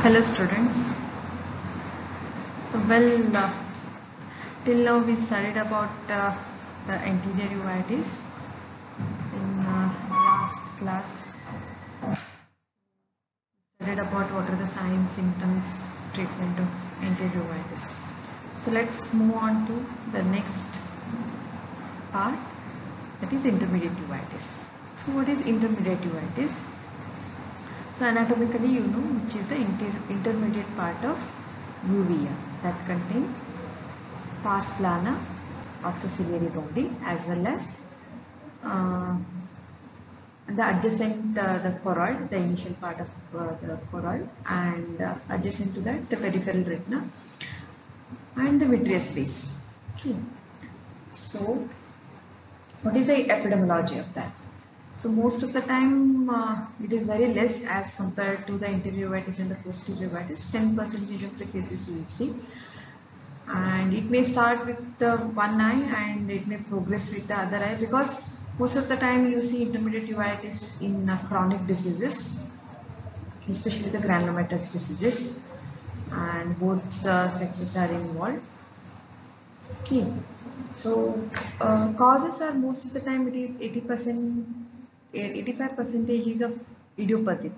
Hello students. So till now we studied about the anterior uveitis in last class. We studied about what are the signs, symptoms, treatment of anterior uveitis. So let's move on to the next part, that is intermediate uveitis. So what is intermediate uveitis? So anatomically you know which is the intermediate part of uvea that contains pars plana of the ciliary body as well as the adjacent the choroid, the initial part of the choroid, and adjacent to that the peripheral retina and the vitreous base. Okay. So what is the epidemiology of that? So most of the time it is very less as compared to the anterior uveitis and the posterior uveitis. 10% of the cases you will see, and it may start with the one eye and it may progress with the other eye, because most of the time you see intermediate uveitis in chronic diseases, especially the granulomatous diseases, and both sexes are involved. Okay, so causes are most of the time it is 80%, 85% is of idiopathic,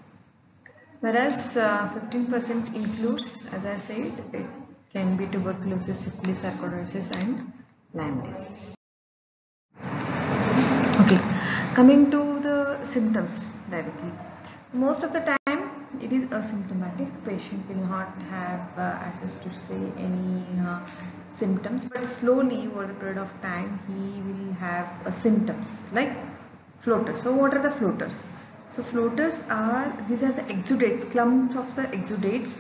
whereas 15% includes, as I said, it can be tuberculosis, syphilis, sarcoidosis and Lyme disease. Okay, coming to the symptoms directly. Most of the time it is asymptomatic. Patient will not have access to say any symptoms, but slowly over the period of time he will have symptoms like floaters. So what are the floaters? So floaters are, these are the exudates, clumps of the exudates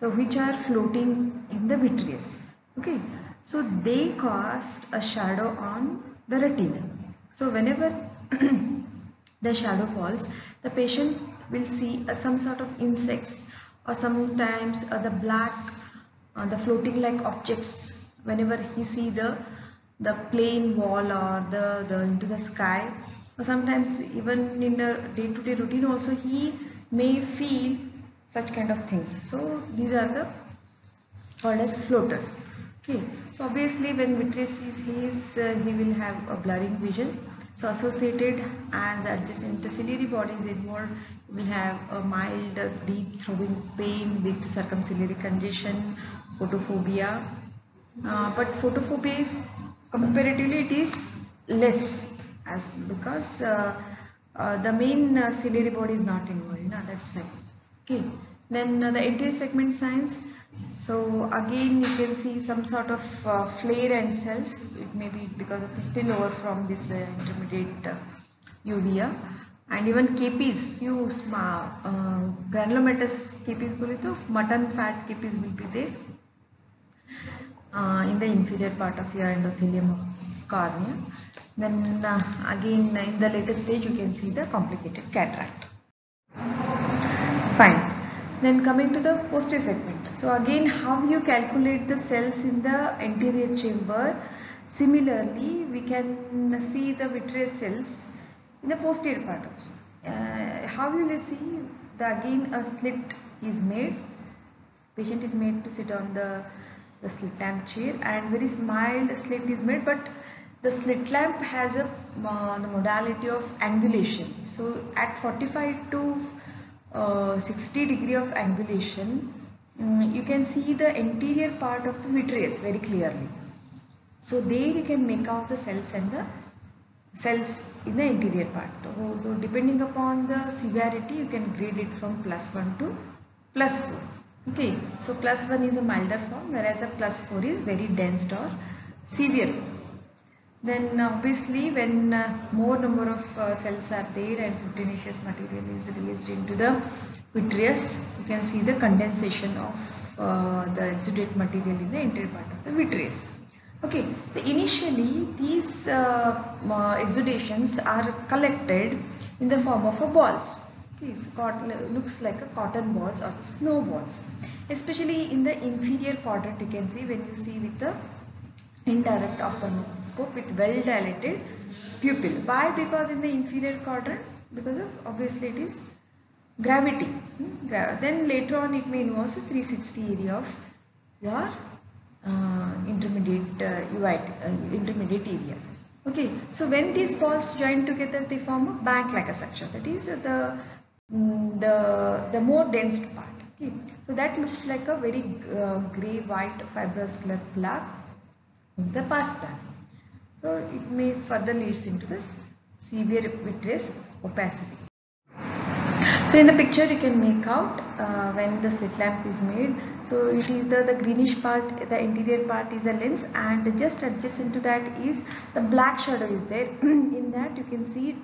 which are floating in the vitreous. Okay, so they cast a shadow on the retina. So whenever the shadow falls, the patient will see some sort of insects, or sometimes the black, the floating like objects. Whenever he see the plain wall or the into the sky, or sometimes even in the day-to-day routine also he may feel such kind of things. So these are the called as floaters. Okay, so obviously when vitreous is he will have a blurring vision. So associated as adjacent ciliary body is involved, we have a mild deep throbbing pain with circumciliary congestion, photophobia. But photophobia is comparatively it is less, as because the main ciliary body is not involved. That's fine. Okay. Then the anterior segment signs. So again you can see some sort of flare and cells. It may be because of the spillover from this intermediate uvea, and even capes, few granulomatous capes bole to mutton fat capes will be there in the inferior part of your endothelium of cornea. Then again in the later stage you can see the complicated cataract. Fine. Then coming to the posterior segment. So again, how you calculate the cells in the anterior chamber. Similarly, we can see the vitreous cells in the posterior part also. How you will see, again a slit is made. Patient is made to sit on the slit lamp chair, and very mild slit is made, but the slit lamp has a the modality of angulation. So at 45 to 60 degree of angulation, you can see the anterior part of the vitreous very clearly. So there you can make out the cells and the cells in the anterior part. So depending upon the severity, you can grade it from +1 to +4. Okay, so +1 is a milder form, whereas a +4 is very dense or severe. Then obviously when more number of cells are there and proteinaceous material is released into the vitreous, you can see the condensation of the exudate material in the anterior part of the vitreous. Okay, so initially these exudations are collected in the form of balls. Okay, so looks like a cotton balls or the snow balls. Especially in the inferior quadrant, you can see when you see with the indirect ophthalmoscope with well dilated pupil. Why? Because in the inferior quadrant, because of obviously it is gravity. Then later on it may involve a 360 area of your intermediate area. Okay, so when these balls join together, they form a bank-like a structure. That is the more dense part. Okay, so that looks like a very gray-white fibroscular plaque in the pars plana. So it may further leads into this severe vitreous opacity. So in the picture you can make out when the slit lamp is made. So it is the greenish part, the interior part is the lens, and just adjacent to that is the black shadow is there. In that you can see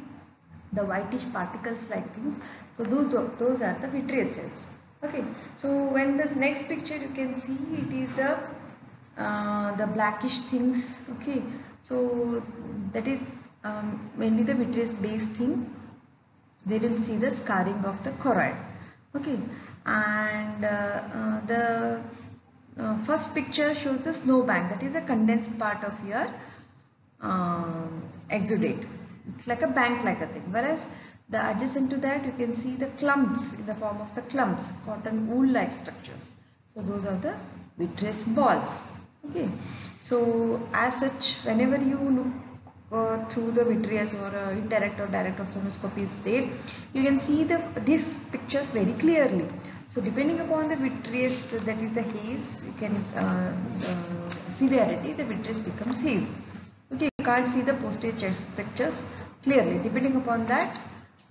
the whitish particles like things. So those are the vitreous cells. Okay. So when the next picture you can see it is the blackish things. Okay. So that is mainly the vitreous base thing. We will see the scarring of the choroid. Okay, and the first picture shows the snowbank, that is a condensed part of your exudate. It's like a bank like a thing, whereas the adjacent to that you can see the clumps in the form of the clumps, cotton wool like structures. So those are the vitreous balls. Okay, so as such, whenever you look through the vitreous or indirect or direct ophthalmoscopy is there, you can see these pictures very clearly. So depending upon the vitreous, that is the haze, you can severity, the vitreous becomes haze. Okay, you can't see the posterior structures clearly. Depending upon that,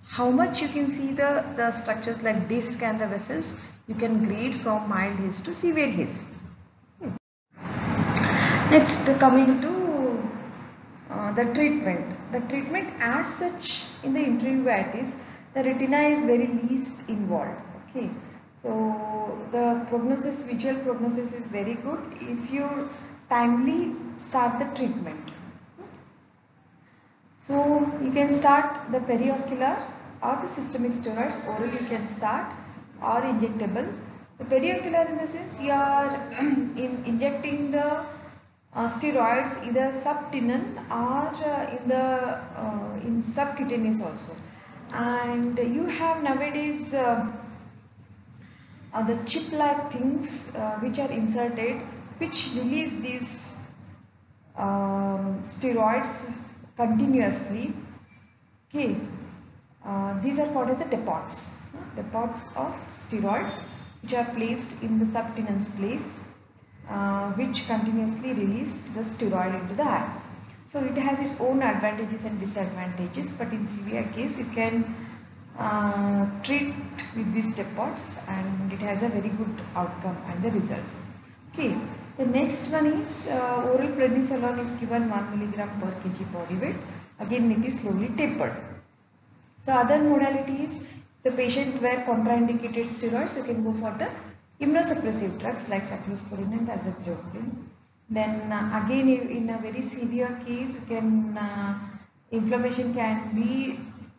how much you can see the structures like disc and the vessels, you can grade from mild haze to severe haze. Okay. Next, coming to the treatment. The treatment as such in the intravitreous, the retina is very least involved. Okay, so the prognosis, visual prognosis is very good if you timely start the treatment. So you can start the periocular or the systemic steroids, oral you can start, or injectable. The periocular in the sense you are injecting the steroids either subtenon or in subcutaneous also, and you have nowadays the chip like things which are inserted, which release these steroids continuously. Okay, these are called as the depots of steroids, which are placed in the subtenon's place, which continuously release the steroid into the eye. So it has its own advantages and disadvantages, but in severe case you can treat with these depots and it has a very good outcome and the results. Okay, the next one is oral prednisolone is given 1 mg per kg body weight. Again it is slowly tapered. So other modalities, the patient were contraindicated steroids, you can go for the immunosuppressive drugs like cyclosporine and azathioprine. Then again in a very severe case, you can inflammation can be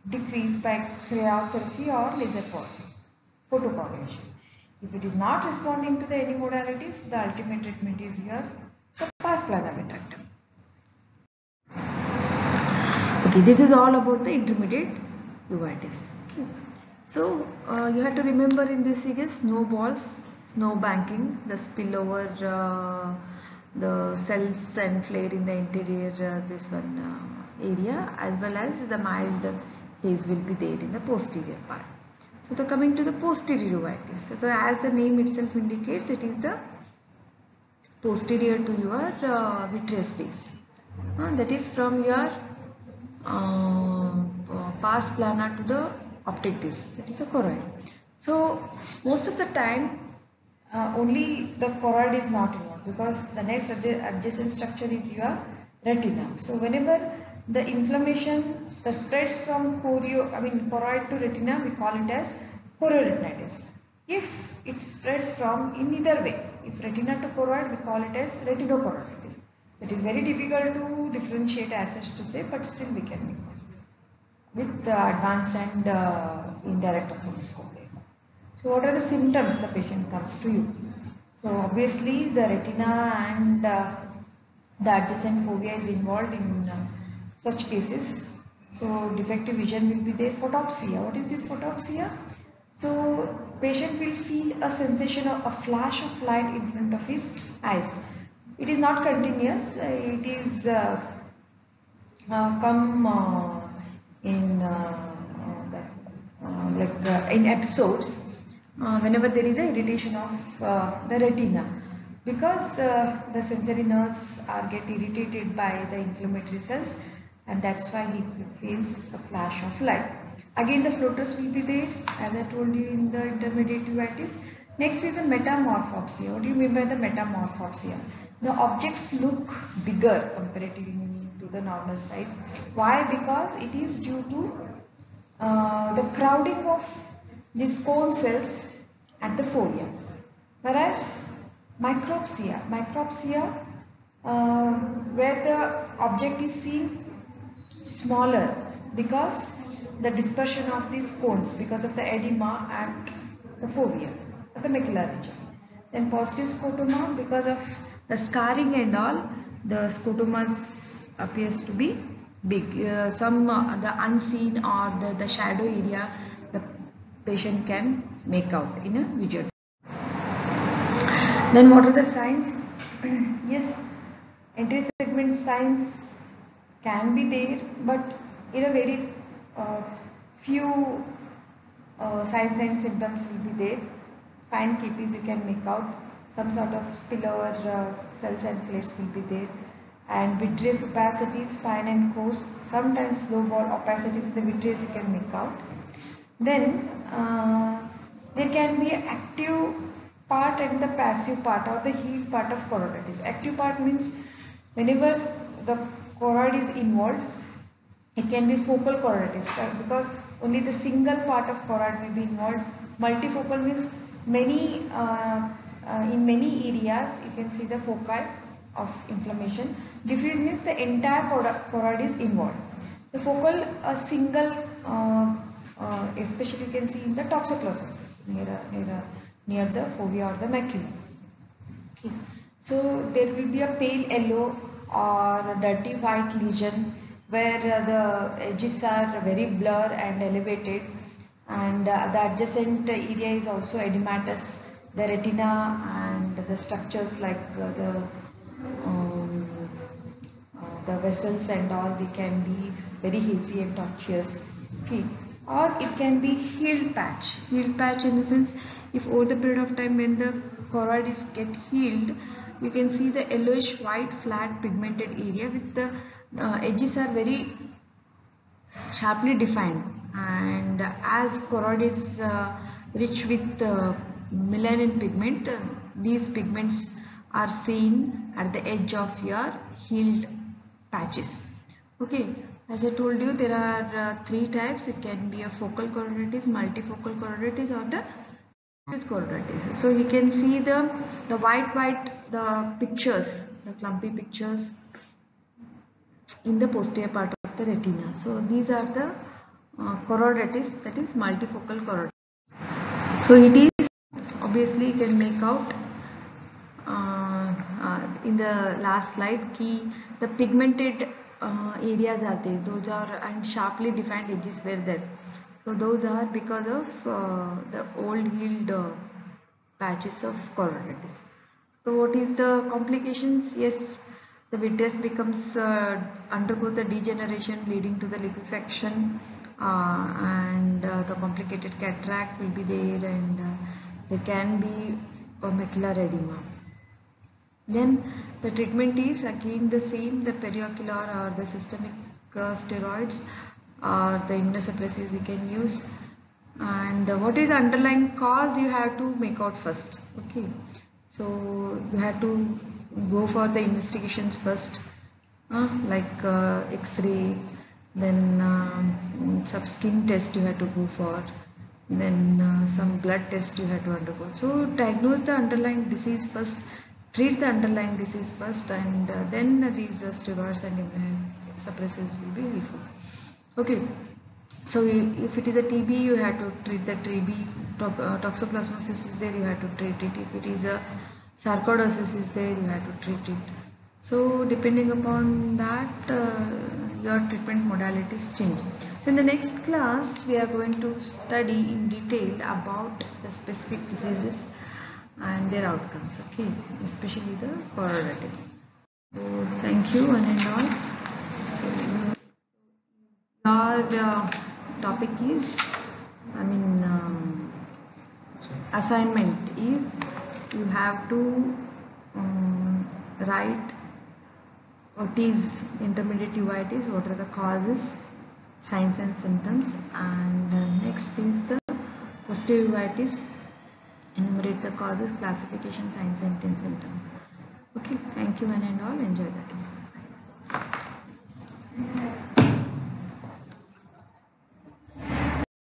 decreased by cryotherapy or laser photocoagulation. If it is not responding to the any modalities, the ultimate treatment is here the pars plana vitrectomy. Okay, this is all about the intermediate uveitis. Okay. So you have to remember in this series, snowballs, snow banking, the spillover, the cells and flare in the interior, this one area, as well as the mild haze will be there in the posterior part. So coming to the posterior uveitis. So as the name itself indicates, it is the posterior to your vitreous base. That is from your pars plana to the optic disc, that is the choroid. So most of the time only the choroid is not involved, because the next adjacent structure is your retina. So whenever the inflammation spreads from choroid to retina, we call it as chorioretinitis. If it spreads from in either way, if retina to choroid, we call it as retinochoroiditis. So it is very difficult to differentiate as such to say, but still we can make with advanced and indirect ophthalmoscopy. So what are the symptoms the patient comes to you? So obviously the retina and the adjacent fovea is involved in such cases. So defective vision will be there. Photopsia. What is this photopsia? So patient will feel a sensation of a flash of light in front of his eyes. It is not continuous. It is come in in episodes whenever there is a irritation of the retina, because the sensory nerves are get irritated by the inflammatory cells, and that's why he feels a flash of light. Again, the floaters will be there, as I told you, in the intermediate uveitis. Next is a metamorphopsia. What do you mean by the metamorphopsia? The objects look bigger comparatively to the normal size. Why? Because it is due to the crowding of these cone cells at the fovea. Whereas micropsia, where the object is seen smaller because the dispersion of these cones, because of the edema at the fovea, at the macular region. Then positive scotoma, because of the scarring and all, the scotomas appears to be big. Some the unseen or the shadow area the patient can make out in a visual. Then what are the signs? Yes, entry segment signs can be there, but in a very few signs and symptoms will be there. Fine KPs you can make out. Some sort of spillover cells and flares will be there. And vitreous opacities, fine and coarse. Sometimes low ball opacities in the vitreous you can make out. Then there can be an active part and the passive part, or the healed part of choroiditis. Active part means whenever the choroid is involved, it can be focal choroiditis, because only the single part of choroid may be involved. Multifocal means many in many areas you can see the foci of inflammation. Diffuse means the entire choroid is involved. The focal, a single, especially you can see in the toxoplasmosis near the fovea or the macula. Okay. So there will be a pale yellow or a dirty white lesion where the edges are very blurred and elevated, and the adjacent area is also edematous. The retina and the structures like the vessels and all, they can be very hazy and tortuous. Okay. Or it can be healed patch. Healed patch in the sense, if over the period of time when the choroid is get healed, you can see the yellowish white flat pigmented area with the edges are very sharply defined, and as choroid is rich with melanin pigment, these pigments are seen at the edge of your healed patches. Okay, as I told you, there are three types. It can be a focal choroiditis, multifocal choroiditis, or the choroiditis. So you can see the white the pictures, the clumpy pictures in the posterior part of the retina. So these are the choroiditis, that is multifocal choroiditis. So it is, obviously you can make out in the last slide key the pigmented areas are there, those are, and sharply defined edges were there. So those are because of the old healed patches of choroiditis. So what is the complications? Yes, the vitreous becomes undergoes a degeneration leading to the liquefaction, and the complicated cataract will be there, and there can be a macular edema. Then the treatment is again the same, the periocular or the systemic steroids or the immunosuppressives you can use. And what is underlying cause you have to make out first. Okay, so you have to go for the investigations first, like X-ray, then some skin test you have to go for, then some blood test you have to undergo. So diagnose the underlying disease first, treat the underlying disease first, and then these steroids and immunosuppressives will be helpful. Okay, so if it is a TB, you have to treat the TB. Toxoplasmosis is there, you have to treat it. If it is a sarcoidosis is there, you have to treat it. So depending upon that, your treatment modalities change. So in the next class we are going to study in detail about the specific diseases and their outcomes, okay, especially the choroiditis. So thank you one and all. Your topic is, assignment is you have to write what is intermediate uveitis, what are the causes, signs and symptoms, and next is the posterior uveitis, enumerate the causes, classification, signs and symptoms. Okay, thank you one and all, enjoy that.